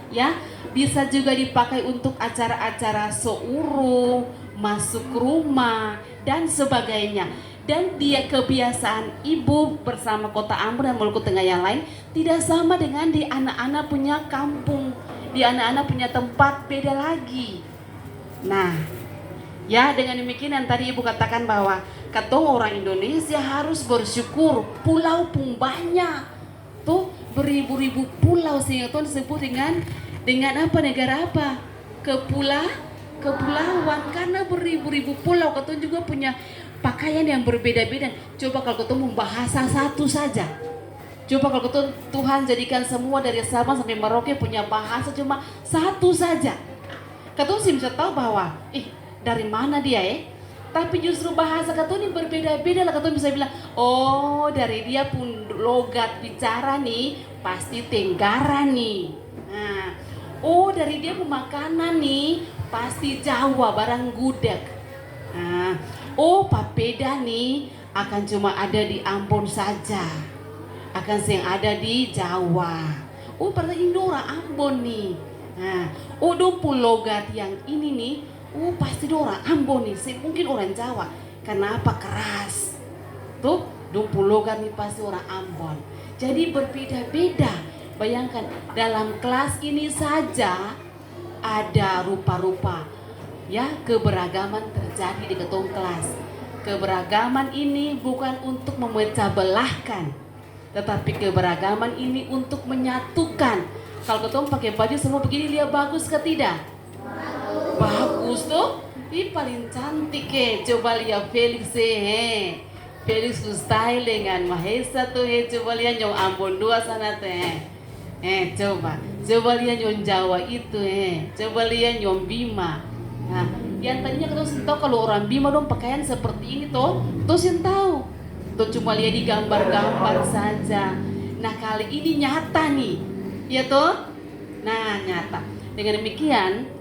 ya, bisa juga dipakai untuk acara-acara seurung, masuk rumah dan sebagainya. Dan dia kebiasaan ibu bersama Kota Ambon dan Maluku Tengah yang lain tidak sama dengan di anak-anak punya kampung, di anak-anak punya tempat beda lagi. Nah, ya dengan demikian yang tadi ibu katakan bahwa katong orang Indonesia harus bersyukur, pulau pun banyak tuh, beribu-ribu pulau sehingga tuh disebut dengan apa, negara apa, kepulauan, karena beribu-ribu pulau. Katong juga punya pakaian yang berbeda-beda. Coba kalau ketemu bahasa satu saja, coba kalau ketemu Tuhan jadikan semua dari Sabang sampai Merauke punya bahasa cuma satu saja, katong sih bisa tahu bahwa dari mana dia tapi justru bahasa katong ini berbeda-beda lah. Katong bisa bilang, oh dari dia pun logat bicara nih pasti Tenggara nih. Nah, oh dari dia pun makanan nih pasti Jawa, barang gudeg. Nah, oh papeda nih akan cuma ada di Ambon saja, akan sering ada di Jawa. Oh pada Indora Ambon nih. Nah, oh dumpul logat yang ini nih, pasti orang Ambon nih, mungkin orang Jawa. Kenapa keras? Tuh, dumpul logat nih pasti orang Ambon. Jadi berbeda-beda. Bayangkan dalam kelas ini saja ada rupa-rupa, ya, keberagaman terjadi di ketua kelas. Keberagaman ini bukan untuk memecah belahkan, tetapi keberagaman ini untuk menyatukan. Kalau ketua pakai baju semua begini, dia bagus ke tidak? Bagus tuh, ini paling cantik Coba lihat Felix Felix style dengan Mahesa tuh coba lihat yang Ambon 2 sana teh. Coba lihat yang Jawa itu coba lihat yang Bima. Nah, yang tadinya kita tahu kalau orang Bima dong pakaian seperti ini tuh yang tahu. Tuh cuma lihat di gambar-gambar saja. Nah, kali ini nyata nih. Ya tuh? Nah, nyata. Dengan demikian,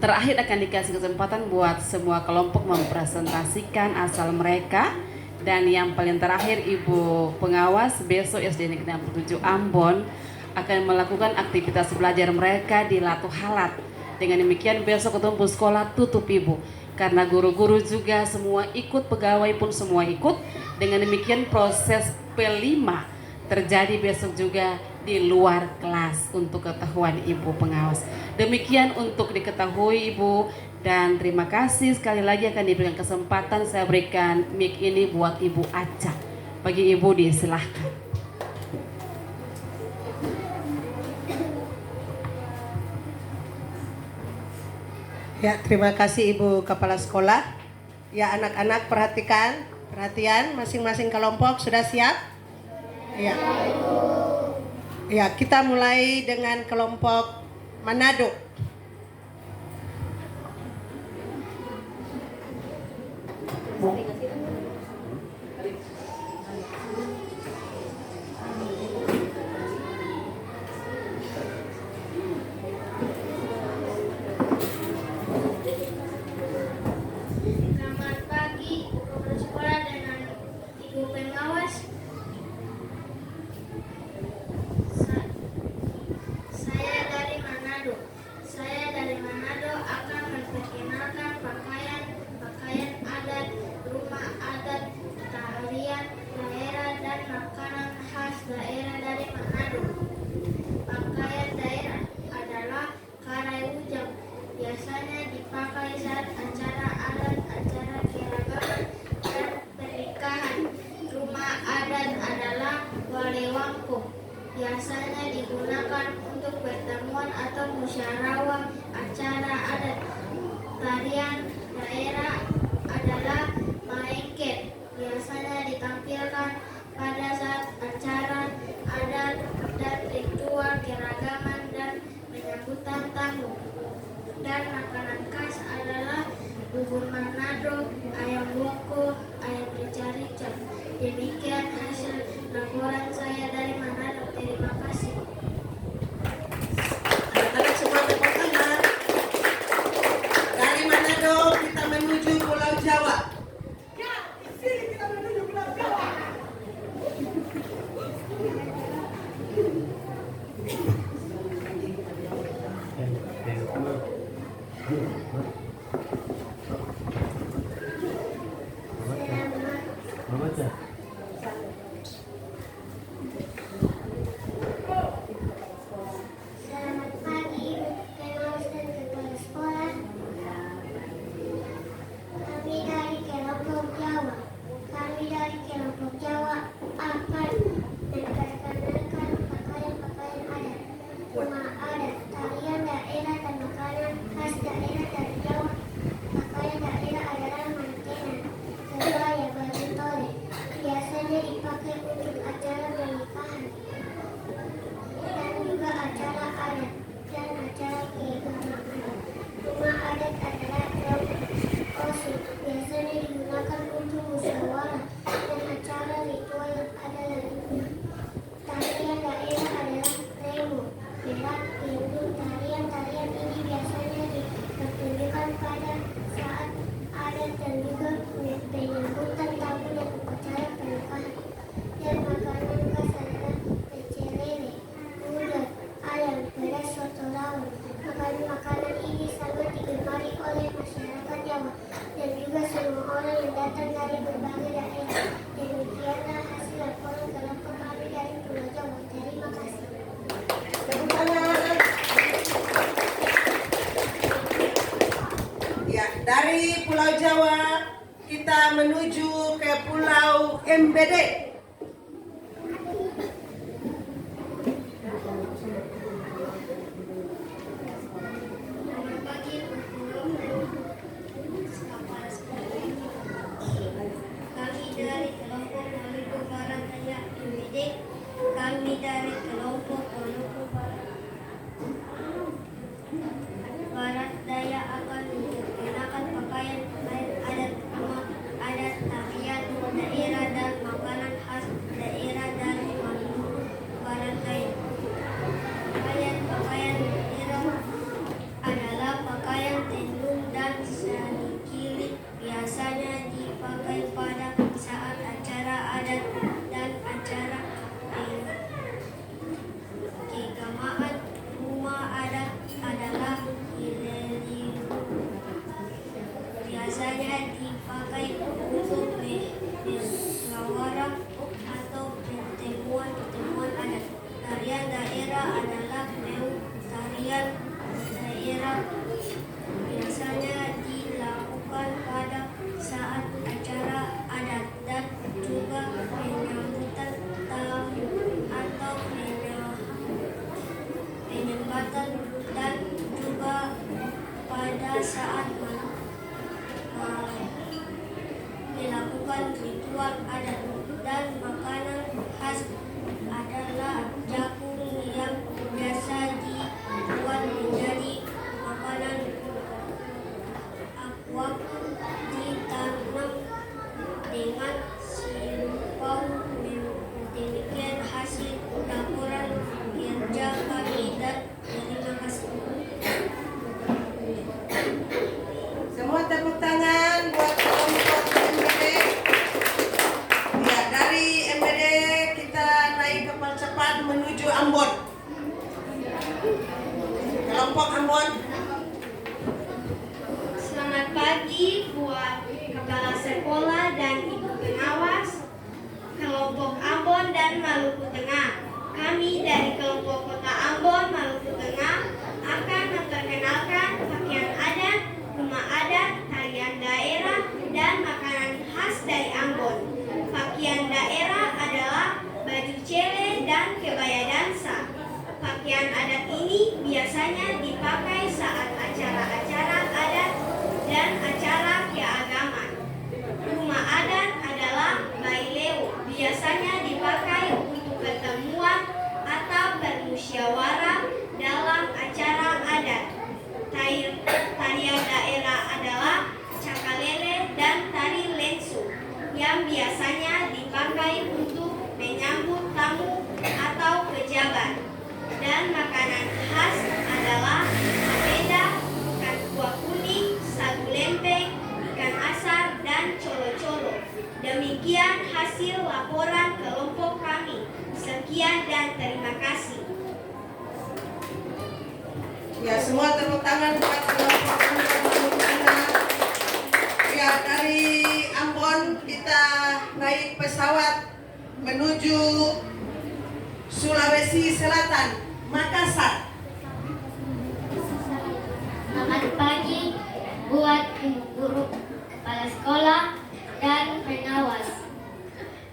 terakhir akan dikasih kesempatan buat semua kelompok mempresentasikan asal mereka. Dan yang paling terakhir, Ibu Pengawas besok SD Negeri 67 Ambon akan melakukan aktivitas belajar mereka di Latu Halat. Dengan demikian besok ketemu sekolah tutup Ibu, karena guru-guru juga semua ikut, pegawai pun semua ikut. Dengan demikian proses P5 terjadi besok juga di luar kelas untuk ketahuan Ibu Pengawas. Demikian untuk diketahui Ibu, dan terima kasih sekali lagi akan diberikan kesempatan. Saya berikan mic ini buat Ibu Aca. Bagi Ibu disilahkan. Ya, terima kasih Ibu Kepala Sekolah. Ya, anak-anak perhatian masing-masing kelompok sudah siap? Ya. Ya, kita mulai dengan kelompok Manado. Selamat pagi, Kepala Sekolah dan Ibu Pengawas. Saya dari Manado. Saya dari Manado akan memperkenalkan pakaian adat rumah Selamat pagi, Pengawas dan Kepala Sekolah. Kami dari kelompok Jawa. Akan memperkenalkan pakaian-pakaian adat, rumah adat, tarian daerah dan makanan khas daerah dari Jawa. Pakaian daerah adalah mantenan, kebaya, baju tole. Biasanya dipakai untuk acara pernikahan dan juga acara adat dan acara keagamaan. Rumah adat adalah osin, biasanya digunakan untuk musyawarah dan acara ritual yang ada lainnya. Tarian daerah adalah remo, berak, lindu. Tarian-tarian ini biasanya dipertunjukkan pada saat adat dan juga penyambutan tamu dan upacara pernikahan. Dan makanan khas adalah pecel lele, gudeg, ayam, beras, soto rawon. Makanan ini sangat digemari oleh masyarakat Jawa dan juga semua orang yang datang dari berbagai daerah. Demikianlah hasil laporan kelompok kami dari Pulau Jawa. Terima kasih. Tepuk tangan. Ya, dari Pulau Jawa kita menuju ke Pulau MBD. Selamat pagi, Guru Kepala Sekolah. Kami dari kelompok Maluku Barat Daya MBD. Kami dari kelompok Maluku Barat Daya akan mengenakan pakaian adat, rumah adat, tarian daerah dan makanan khas daerah dari Maluku Barat Daya. Pakaian daerah adalah pakaian tenun dan sanikili, biasanya dipakai pada saat acara adat dan acara keagamaan. Rumah adat adalah hilaliu, biasanya dipakai untuk musyawarah atau pertemuan adat. Tarian daerah adalah meuk, tarian daerah biasanya dilakukan pada saat acara adat dan juga penyambutan tamu atau penyambatan dan juga pada saat melakukan ritual adat. Dan makanan khas adalah jagung yang biasa dibuat menjadi makanan aqua, ditanam dengan simpau. Demikian hasil laporan kerja kami dan terima kasih. Semua tepuk tangan buat kelompok MBD. Ya, dari MBD kita naik kapal cepat menuju Ambon. Kelompok Ambon. Selamat pagi buat Kepala Sekolah dan Ibu Pengawas kelompok Ambon dan Maluku Tengah. Kami dari kelompok Kota Ambon, Maluku Tengah akan memperkenalkan pakaian adat, rumah adat, tarian daerah, dan makanan khas dari Ambon. Pakaian daerah adalah baju cele dan kebaya dansa. Pakaian adat ini biasanya dipakai saat acara-acara adat dan acara keagamaan. Rumah adat adalah baileu, biasanya dipakai untuk pertemuan atau bermusyawarah dalam acara adat. Tarian daerah adalah cakalele dan tari lensu yang biasanya dipakai untuk menyambut tamu atau pejabat. Dan makanan khas adalah papeda, ikan kuah kuning, sagu lempeng, ikan asar, dan colo-colo. Demikian hasil laporan kelompok kami. Sekian dan terima kasih. Ya, semua tepuk tangan buat kelompok menuju Sulawesi Selatan, Makassar. Selamat pagi buat ibu guru, kepala sekolah, dan pengawas.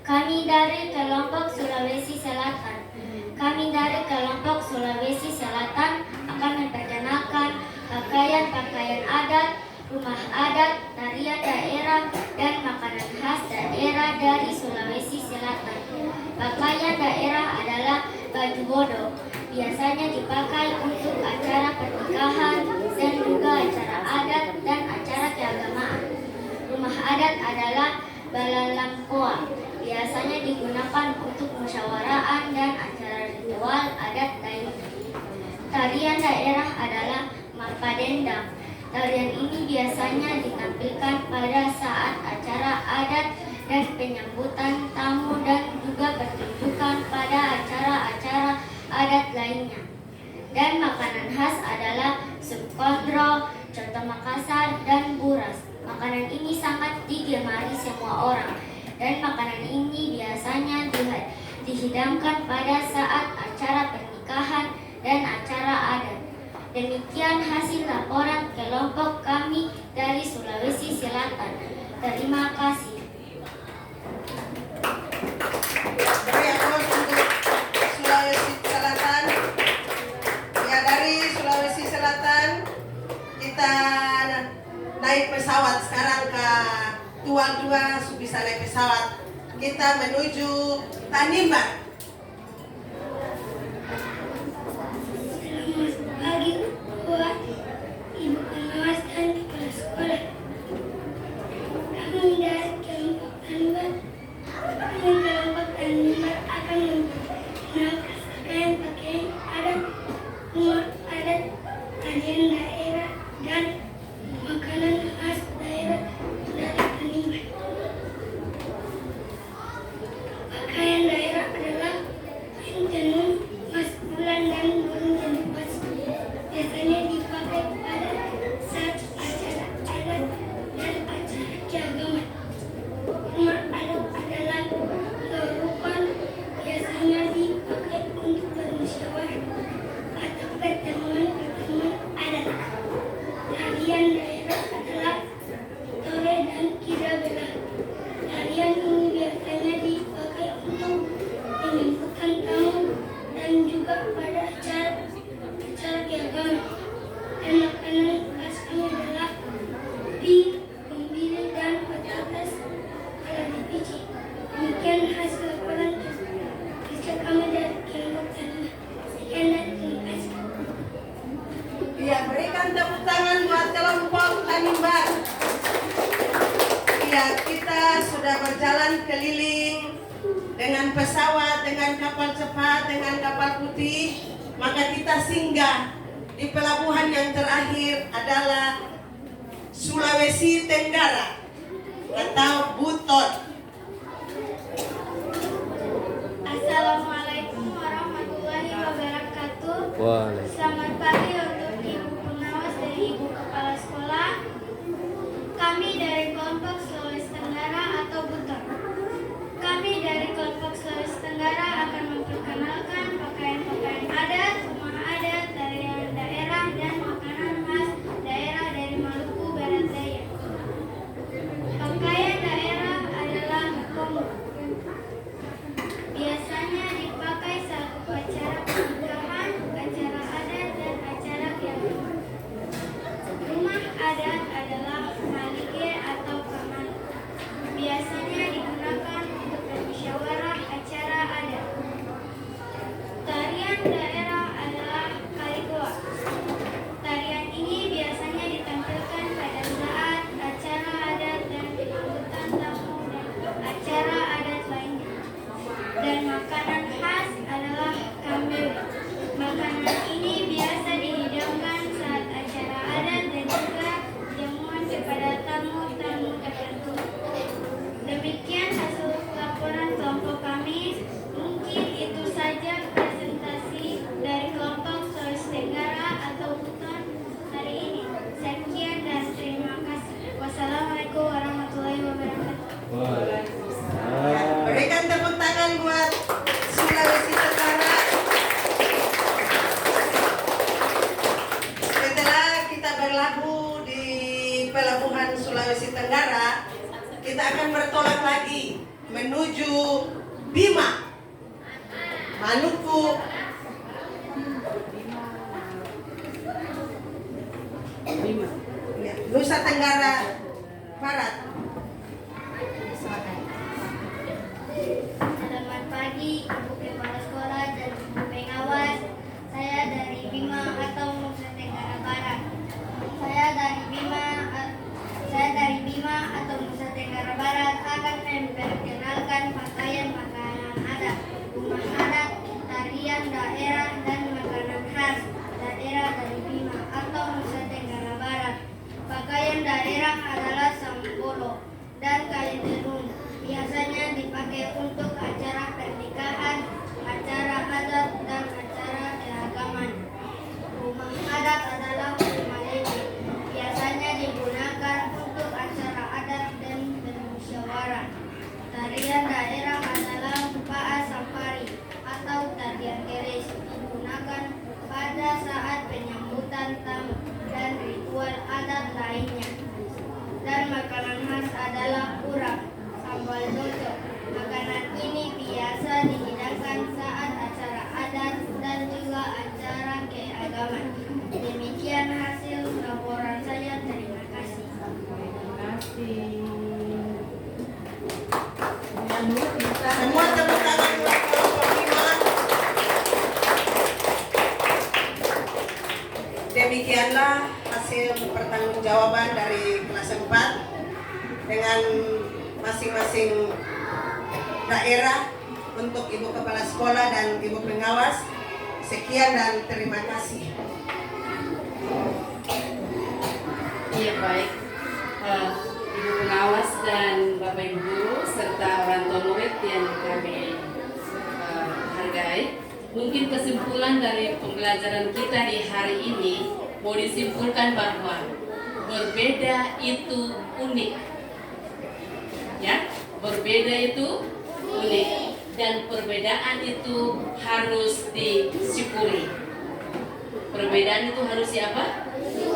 Kami dari kelompok Sulawesi Selatan. Kami dari kelompok Sulawesi Selatan akan memperkenalkan pakaian-pakaian adat, rumah adat, tarian daerah, dan makanan khas daerah dari Sulawesi Selatan. Pakaian daerah adalah baju bodo. Biasanya dipakai untuk acara pernikahan dan juga acara adat dan acara keagamaan. Rumah adat adalah balalampoa. Biasanya digunakan untuk musyawaraan dan acara ritual adat lainnya. Tarian daerah adalah mapadendang. Tarian ini biasanya ditampilkan pada saat acara adat dan penyambutan tamu dan juga pertunjukan pada acara-acara adat lainnya. Dan makanan khas adalah sup kondro, coto Makassar, dan buras. Makanan ini sangat digemari semua orang. Dan makanan ini biasanya dihidangkan pada saat acara pernikahan dan acara adat. Demikian hasil laporan kelompok kami dari Sulawesi Selatan. Terima kasih. Beri aplaus untuk Sulawesi Selatan. Ya, dari Sulawesi Selatan kita naik pesawat sekarang ke Tua bisa naik pesawat. Kita menuju Tanimbar. Selamat pagi buat ibu pengawas dan kepala sekolah. Kami dari kelompok Tanimbar. Akan memperkenalkan pakaian adat, rumah adat, tarian daerah, dan makanan khas daerah dari Tanimbar. Pakaian daerah adalah kain tenun, mas bulan, dan burung jenis. Biasanya dipakai pada saat acara adat dan acara keagamaan. Rumah adat adalah lorupan, biasanya dipakai untuk bermusyawarah atau pertemuan adat. Tarian daerah adalah tore dan kirabela. Tarian ini biasanya dipakai untuk menyambutkan tamu dan juga pada acara keagamaan. Dan makanan khas kami adalah ubi, kumbili, dan patatas ala biji. Demikian hasil laporan kerja kami dari kelompok tani. Sekian dan terima kasih. Ya, berikan tepuk tangan buat kelompok Tanimbar. Ya, kita sudah berjalan keliling dengan pesawat, dengan kapal cepat, dengan kapal putih. Maka kita singgah di pelabuhan yang terakhir adalah Sulawesi Tenggara atau Buton. Assalamualaikum warahmatullahi wabarakatuh. Waalaikumsalam. Selamat pagi untuk ibu pengawas dan ibu kepala sekolah. Kami dari kelompok Sulawesi Tenggara atau Buton. Kami dari kelompok Sulawesi Tenggara akan memperkenalkan pakaian-pakaian adat, rumah adat, tarian daerah, dan makanan khas daerah dari Maluku Barat Daya. Pakaian daerah adalah komo. Biasanya dipakai saat upacara pernikahan, acara adat, dan acara keagamaan. Rumah adat adalah malige atau kamar. Biasanya digunakan untuk bermusyawarah acara adat. Sulawesi Tenggara, kita akan bertolak lagi menuju Bima, Maluku, Nusa Tenggara Barat. Selamat pagi, Ibu Kepala Sekolah dan Ibu Pengawas. Saya dari Bima atau Nusa Tenggara Barat. Saya dari Bima atau Nusa Tenggara Barat akan memperkenalkan pakaian-pakaian adat, rumah adat, tarian daerah dan makanan khas daerah dari Bima atau Nusa Tenggara Barat. Pakaian daerah adalah sambolo dan kain tenun. Biasanya dipakai untuk acara pernikahan, acara adat, dan acara keagamaan. Rumah adat adalah rumah lele. Biasanya digunakan untuk acara adat dan bermusyawarah. Tarian daerah adalah Pa'a Safari atau tarian keris, digunakan pada saat penyambutan tamu dan ritual adat lainnya. Dan makanan khas adalah urap, sambal doco. Makanan ini biasa dihidangkan saat acara adat dan juga acara keagamaan. Demikian hasil laporan saya. Terima kasih. Semua tepuk tangan buat kelompok Bima. Demikianlah hasil pertanggungjawaban dari kelas 4 dengan masing-masing daerah untuk Ibu Kepala Sekolah dan Ibu Pengawas. Sekian dan terima kasih. Iya baik, Ibu Pengawas dan Bapak Ibu Guru serta orang tua murid yang kami hargai. Mungkin kesimpulan dari pembelajaran kita di hari ini mau disimpulkan bahwa berbeda itu unik. Ya, berbeda itu unik dan perbedaan itu harus disyukuri. Perbedaan itu harus siapa?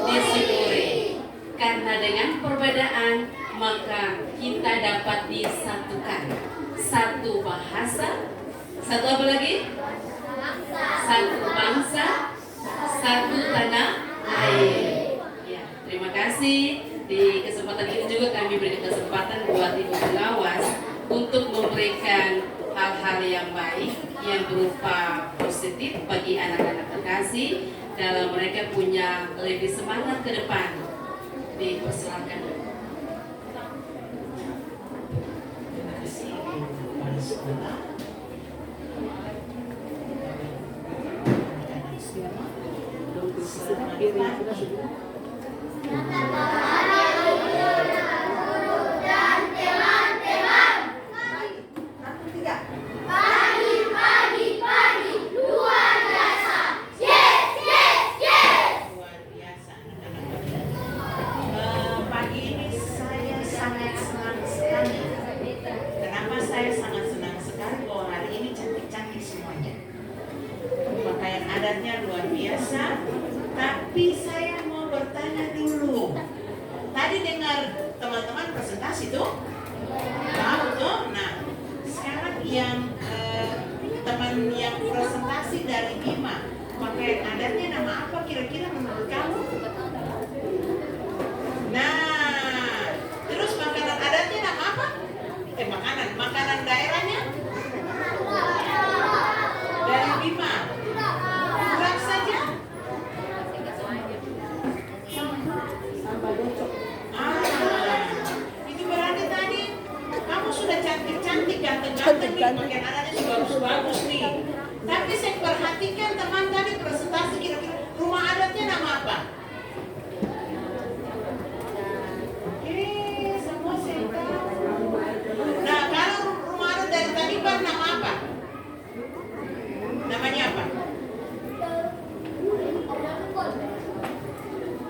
Disyukuri. Karena dengan perbedaan maka kita dapat disatukan. Satu bahasa, satu apa lagi? Satu bangsa, satu tanah air. Ya, terima kasih. Di kesempatan ini juga kami berikan kesempatan buat Ibu Pengawas untuk memberikan hal-hal yang baik yang berupa positif bagi anak-anak terkasih dalam mereka punya lebih semangat ke depan. Dipersilakan. Terima kasih Kepala Sekolah. Selamat pagi. Pagi ini saya sangat senang sekali. Kenapa saya sangat senang sekali? Bahwa hari ini cantik-cantik semuanya. Pakaian adatnya luar biasa. Tapi saya mau bertanya dulu. Tadi dengar teman-teman presentasi tuh? Tahu tuh? Nah, sekarang yang teman yang presentasi dari Bima, pakaian adatnya nama apa kira-kira menurut kamu? Nah, terus makanan adatnya nama apa? Makanan daerahnya? Dari Bima. Urap saja? Itu berarti tadi kamu sudah cantik-cantik, ganteng-ganteng nih, pakaian adatnya sudah bagus-bagus nih. Tapi saya perhatikan teman tadi presentasi kira-kira rumah adatnya nama apa? Semua saya tahu. Nah, kalau rumah adat dari Tanibar nama apa? Namanya apa?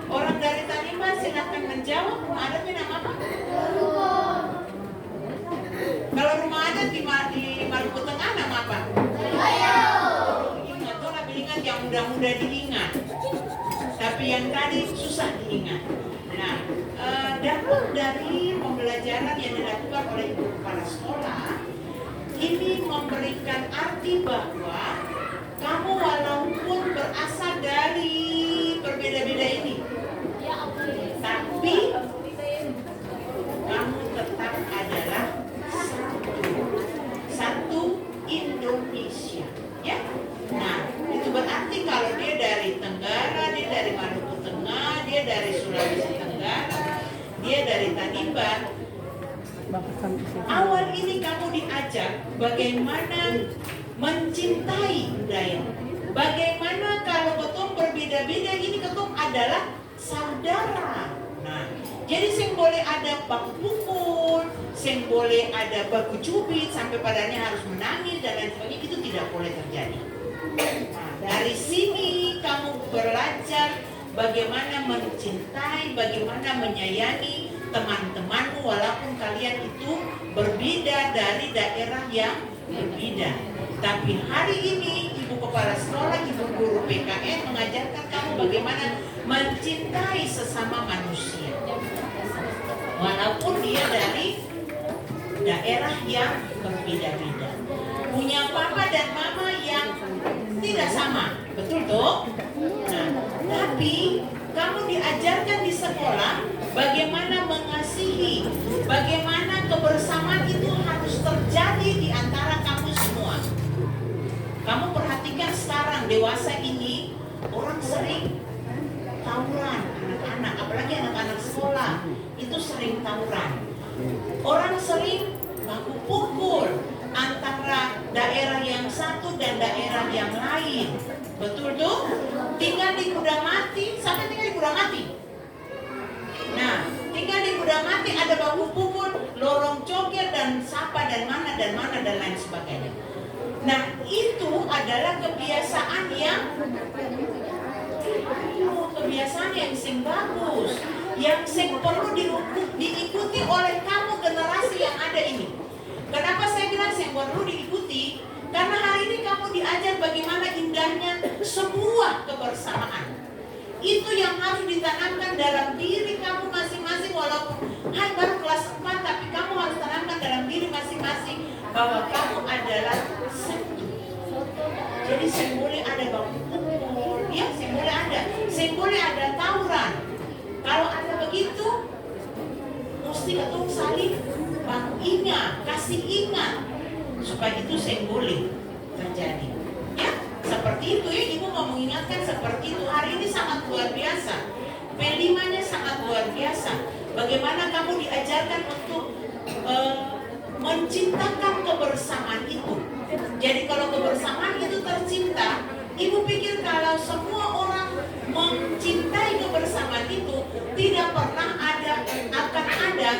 Orang dari Tanibar silahkan menjawab, rumah adatnya nama apa? Kalau rumah adat di Maluku Tengah nama apa? Ingat, tolong ingat yang mudah-mudah diingat. Tapi yang tadi susah diingat. Nah, dampak dari pembelajaran yang dilakukan oleh ibu kepala sekolah ini memberikan arti bahwa kamu walaupun berasal dari berbeda-beda ini, tapi kamu tetap adalah satu Indonesia, ya. Nah, itu berarti kalau dia dari Tenggara, dia dari Maluku Tengah, dia dari Sulawesi Tenggara, dia dari Tanimbar. Awal ini kamu diajak bagaimana mencintai budaya. Bagaimana kalau ketum berbeda-beda, ini ketum adalah saudara. Nah, jadi sing boleh ada baku pukul, sing boleh ada baku cubit, sampai padanya harus menangis dan lain sebagainya, itu tidak boleh terjadi. Nah, dari sini kamu belajar bagaimana mencintai, bagaimana menyayangi teman-temanmu walaupun kalian itu berbeda dari daerah yang berbeda. Tapi hari ini ibu kepala sekolah, ibu guru PKN mengajarkan kamu bagaimana mencintai sesama manusia. Walaupun dia dari daerah yang berbeda-beda. Punya papa dan mama yang tidak sama, betul toh? Nah, tapi kamu diajarkan di sekolah bagaimana mengasihi, bagaimana kebersamaan itu harus terjadi di antara kamu semua. Kamu perhatikan sekarang dewasa ini orang sering tawuran, anak-anak, apalagi anak-anak sekolah itu sering tawuran. Orang sering baku pukul antara daerah yang satu dan daerah yang lain. Betul tuh? Tinggal di Kudamati, sampai tinggal di Kudamati. Nah, tinggal di Kudamati ada baku pukul, lorong cokir dan sapa dan mana dan lain sebagainya. Nah, itu adalah kebiasaan yang sing bagus, yang sing perlu diikuti oleh kamu generasi yang ada ini. Kenapa saya bilang sing perlu diikuti? Karena hari ini kamu diajar bagaimana indahnya sebuah kebersamaan. Itu yang harus ditanamkan dalam diri kamu masing-masing, walaupun baru kelas 4, tapi kamu harus tanamkan dalam diri masing-masing bahwa kamu adalah satu. Jadi boleh ada baku pukul, ya boleh ada, boleh ada tawuran. Kalau ada begitu, mesti ketemu saling kasih ingat supaya itu boleh terjadi. Ya, seperti itu ya, ibu mau mengingatkan seperti itu. Hari ini sangat luar biasa. P5-nya sangat luar biasa. Bagaimana kamu diajarkan untuk menciptakan kebersamaan itu. Jadi kalau kebersamaan itu tercipta, ibu pikir kalau semua orang mencintai kebersamaan itu, tidak pernah akan ada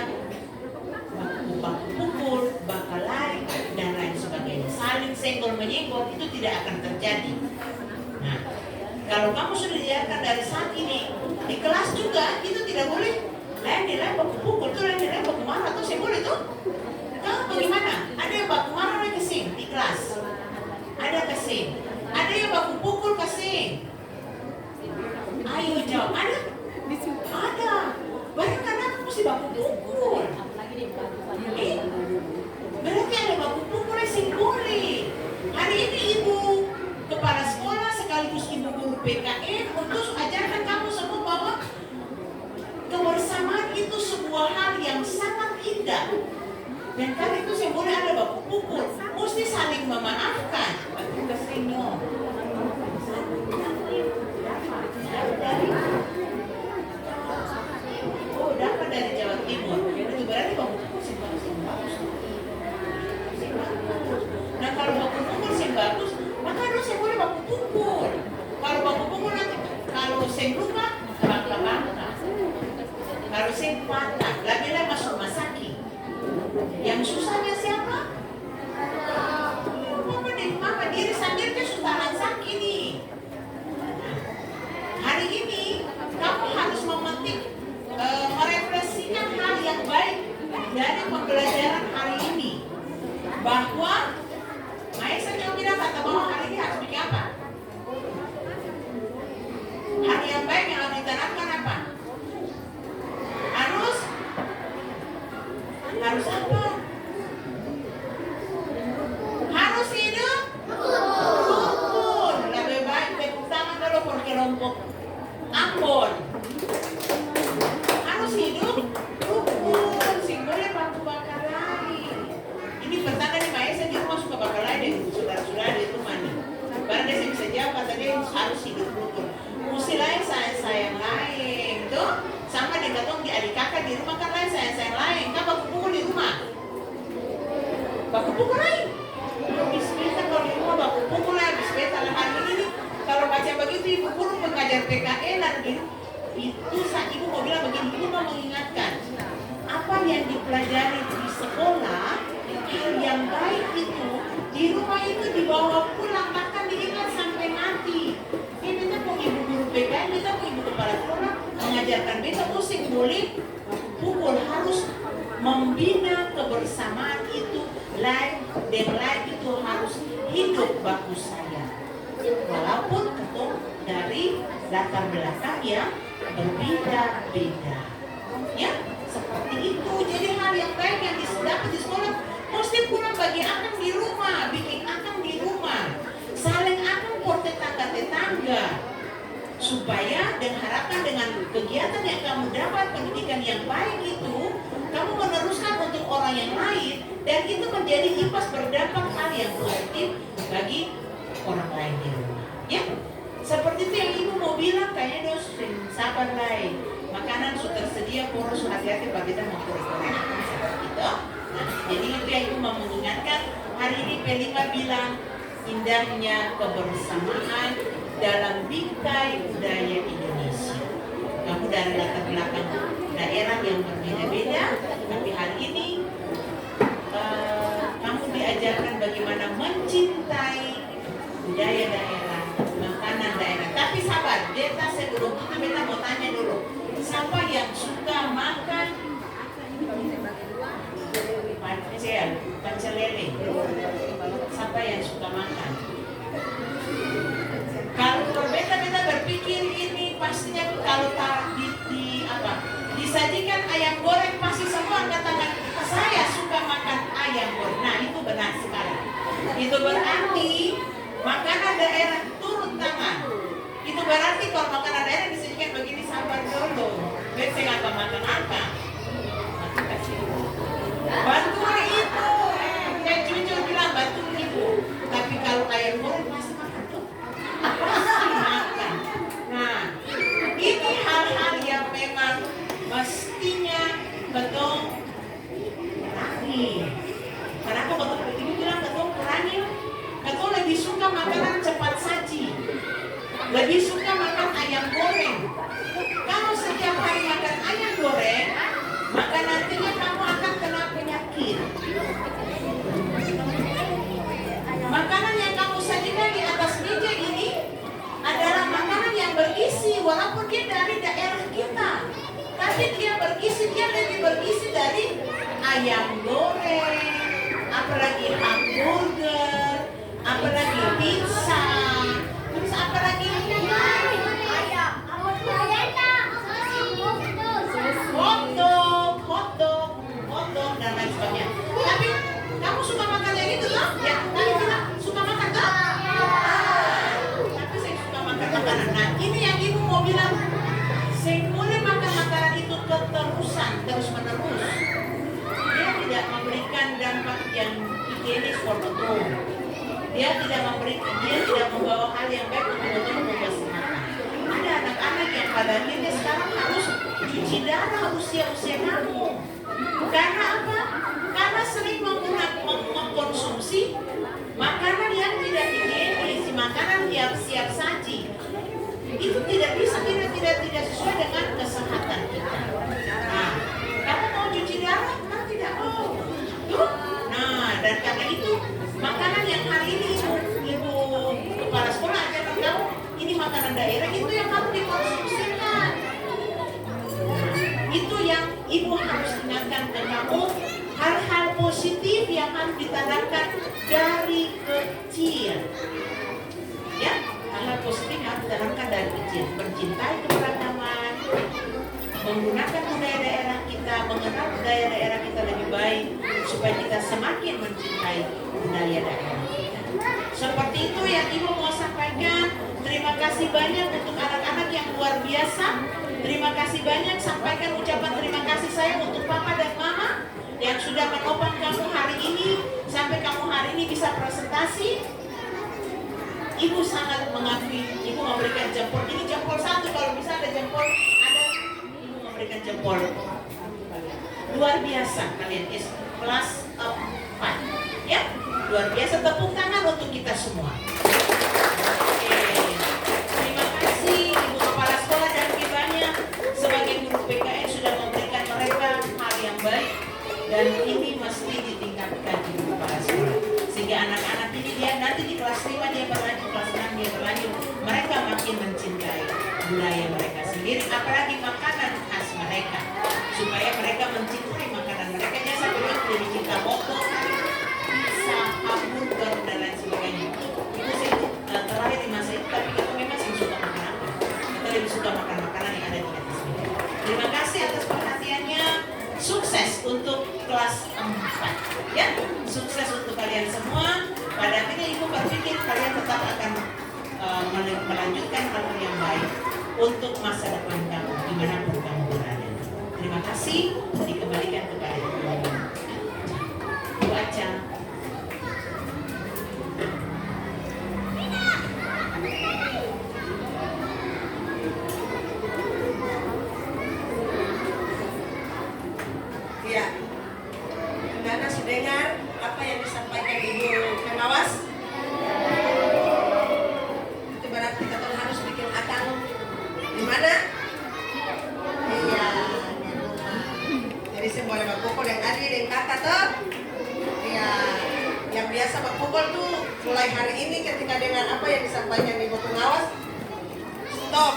baku pukul, bakal lari dan lain sebagainya. Saling senggol menyenggol itu tidak akan terjadi. Nah, kalau kamu sudah diajarkan dari saat ini, di kelas juga itu tidak boleh. Lain baku pukul tuh, lain baku marah tuh, saya boleh tuh. Kamu bagaimana? Ada yang baku marah kesing di kelas, ada kesing. Ada yang baku pukul kesing. Ayo jawab, ada? Ada. Barang kadang mesti baku pukul. Berarti ada baku pukul yang boleh. Hari ini ibu kepala sekolah sekaligus ibu guru PKN untuk ajarkan kamu semua bahwa kebersamaan itu sebuah hal yang sangat indah. Dan karena itu saya boleh ada baku pukul, mesti saling memaafkan. Dapat dari Jawa Timur. Itu berarti baku pukul sih bagus. Nah, kalau baku pukul sih bagus, maka harus saya boleh baku pukul. Kalau baku pukul nanti, kalau saya lupa, bangka. Kalau saya patah, lagi-lagi masuk rumah sakit. Yang susahnya siapa? Mama diri sendiri sudah sakit nih. Hari ini kamu harus memetik, merefleksikan hal yang baik dari pembelajaran hari ini. Bahwa, saya cuma bilang kata bahwa hari ini harus bikin apa? Hari yang baik kelompok Ambon. Harus hidup rukun, simbolnya baku bakar lain. Ini pertanda nih, Mbak Esa di rumah suka bakar lain deh, saudara-saudara di rumah nih. Barang dia bisa jawab, kata dia harus hidup rukun. Mesti lain sayang lain, tuh. Sama dengan di adik kakak di rumah kan lain sayang lain. Kan baku pukul di rumah. Baku pukul lain. Bismillah kalau di rumah baku pukul lain. Bismillah hari ini kalau baca begitu ibu guru mengajar PKN dan itu saat ibu mau bilang begini, ibu mau mengingatkan apa yang dipelajari di sekolah, hal yang baik itu di rumah itu dibawa pulang, bahkan diingat sampai mati. Ini kita mau ibu guru PKN, kita mau ibu kepala sekolah mengajarkan kita musik boleh pukul, harus membina kebersamaan itu lain dan lain itu harus hidup bagus saya. Walaupun ketemu dari latar belakang yang berbeda-beda, ya seperti itu. Jadi hal yang baik yang dapat di sekolah mesti pulang bagi akang di rumah, bikin akang di rumah, saling akang por tetangga-tetangga, supaya dan harapkan dengan kegiatan yang kamu dapat, pendidikan yang baik itu kamu meneruskan untuk orang yang lain, dan itu menjadi impas berdampak hal yang positif bagi orang lain di rumah, ya. Seperti itu yang ibu mau bilang, kayaknya dos sabar lain. Makanan sudah tersedia, poros hati-hati bagi kita mau korek-korek gitu. Nah, jadi itu yang ibu mau mengingatkan. Hari ini P5 bilang indahnya kebersamaan dalam bingkai budaya Indonesia. Kamu dari latar belakang daerah yang berbeda-beda, tapi hari ini kamu diajarkan bagaimana mencintai budaya daerah, makanan daerah. Tapi sabar, beta sebelum itu beta mau tanya dulu, siapa yang suka makan pecel lele? Siapa yang suka makan? Kalau beta berpikir ini pastinya kalau disajikan ayam goreng pasti semua angkat tangan, saya suka makan ayam goreng. Nah itu benar sekali. Itu berarti makanan daerah turun tangan. Itu berarti kalau makanan daerah disajikan begini, sabar dulu. Beta nggak akan makan apa. Nanti kasih bantu ibu. Saya jujur bilang bantu ibu. Tapi kalau ayam goreng pasti makan tuh. Pasti makan. Nah, ini hal-hal yang memang mestinya betul kurangi. Kenapa betul ibu bilang betul kurangi? Betul lebih suka makanan cepat saji, lebih suka makan ayam goreng. Kalau setiap hari makan ayam goreng, maka nantinya kamu akan kena penyakit. Makanan yang kamu sajikan di atas meja ini adalah makanan yang bergizi, walaupun dia dari daerah kita, tapi dia bergizi, dia lebih bergizi dari ayam goreng, apalagi hamburger, apalagi pizza, terus apalagi hotdog dan lain sebagainya. Tapi kamu suka makan yang itu kan? Ya, tadi kita suka makan kan? Tapi saya suka makan makanan. Nah, ini yang ibu mau bilang, saya boleh makan makanan itu keterusan, terus menerus. Dia tidak memberikan dampak yang higienis for betul. Dia tidak membawa hal yang baik untuk betul kesehatan. Ada anak-anak yang pada akhirnya sekarang harus cuci darah usia-usia kamu. Karena apa? Karena sering mengkonsumsi makanan yang tidak higienis, makanan yang siap saji. Itu tidak bisa, tidak sesuai dengan kesehatan kita. Nah, kamu mau cuci darah? Kan tidak mau. Tuh. Nah, dan karena itu makanan yang hari ini ibu kepala sekolah ajarkan kamu, ini makanan daerah, itu yang harus dikonsumsikan. Itu yang ibu harus ingatkan ke kamu, hal-hal positif yang harus ditanamkan dari kecil. Ya, hal-hal positif yang harus ditanamkan dari kecil. Mencintai keberagaman, menggunakan budaya daerah kita, mengenal budaya daerah kita lebih baik, supaya kita semakin mencintai budaya daerah kita. Seperti itu yang ibu mau sampaikan. Terima kasih banyak untuk anak-anak biasa. Terima kasih banyak, sampaikan ucapan terima kasih saya untuk Papa dan Mama yang sudah menopang kamu hari ini sampai kamu hari ini bisa presentasi. Ibu sangat mengakui, Ibu memberikan jempol. Ini jempol 1, kalau bisa ada jempol, ada Ibu memberikan jempol. Luar biasa kalian, is plus 4. Ya, luar biasa, tepuk tangan untuk kita semua. Oke. Terima kasih Ibu Kepala Sekolah dan Kibanya sebagai guru PKN sudah memberikan mereka hal yang baik, dan ini mesti ditingkatkan di Kepala Sekolah sehingga anak-anak ini dia nanti di kelas 5 dia berlanjut, kelas 6 dia berlanjut, mereka makin mencintai budaya mereka sendiri, apalagi makanan khas mereka, supaya mereka mencintai makanan mereka. Dia sampai bilang lebih cinta motor, pizza, hamburger dan lain sebagainya. Itu sih terakhir di masa itu, tapi kita memang sih suka makan apa? Kita lebih suka makan makanan yang ada di atas meja. Terima kasih atas perhatiannya. Sukses untuk kelas 4. Ya, sukses untuk kalian semua. Pada akhirnya Ibu berpikir kalian tetap akan melanjutkan hal yang baik untuk masa depan kamu dimanapun kamu berada. Terima kasih. Dikembalikan kepada Ibu. Baca. Ya, Nana sudah dengar apa yang disampaikan Ibu pengawas? Itu berarti kita harus bikin akang di mana? Iya, di rumah. Jadi semua ada bakpukul yang adik dan kakak tuh. Iya, yang biasa bakpukul tuh mulai hari ini ketika dengar apa yang disampaikan Ibu pengawas, stop.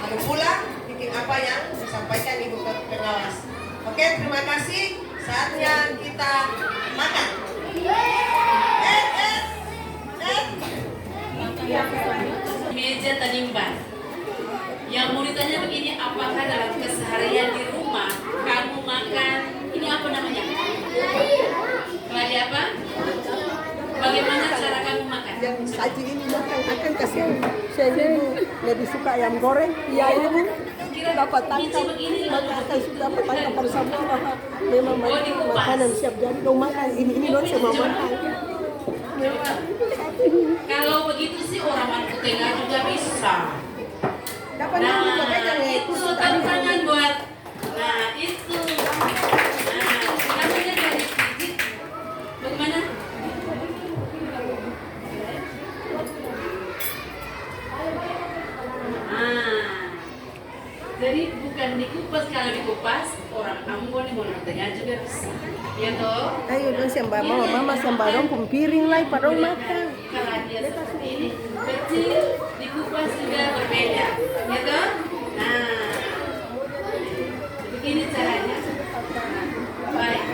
Lalu pulang bikin apa yang disampaikan Ibu pengawas. Oke, terima kasih. Saatnya kita makan. Meja tanimban. Yang mau ditanya begini, apakah dalam keseharian di rumah kamu makan ini apa namanya? Keladi apa? Bagaimana cara kamu makan? Yang saji ini makan akan kasih saya lebih suka ayam goreng. Iya ibu. Dapat tangkap, makan sudah dapat tangkap bersama. Memang makanan siap jadi dong makan ini dong semua makan. Kalau begitu sih orang Maluku Tengah juga bisa. Dapat Nah, juga pegang ya itu tantangan buat. Nah, itu. Nah, namanya dari sedikit. Bagaimana? Jadi bukan dikupas, kalau dikupas orang Ambon yang Maluku Tengah juga bisa. Ya toh? Ayo dong sembah mama sembah dong piring lah padong makan. Kalau dia seperti ini kecil, dikupas juga berbeda. Ya toh? Nah, begini caranya. Baik.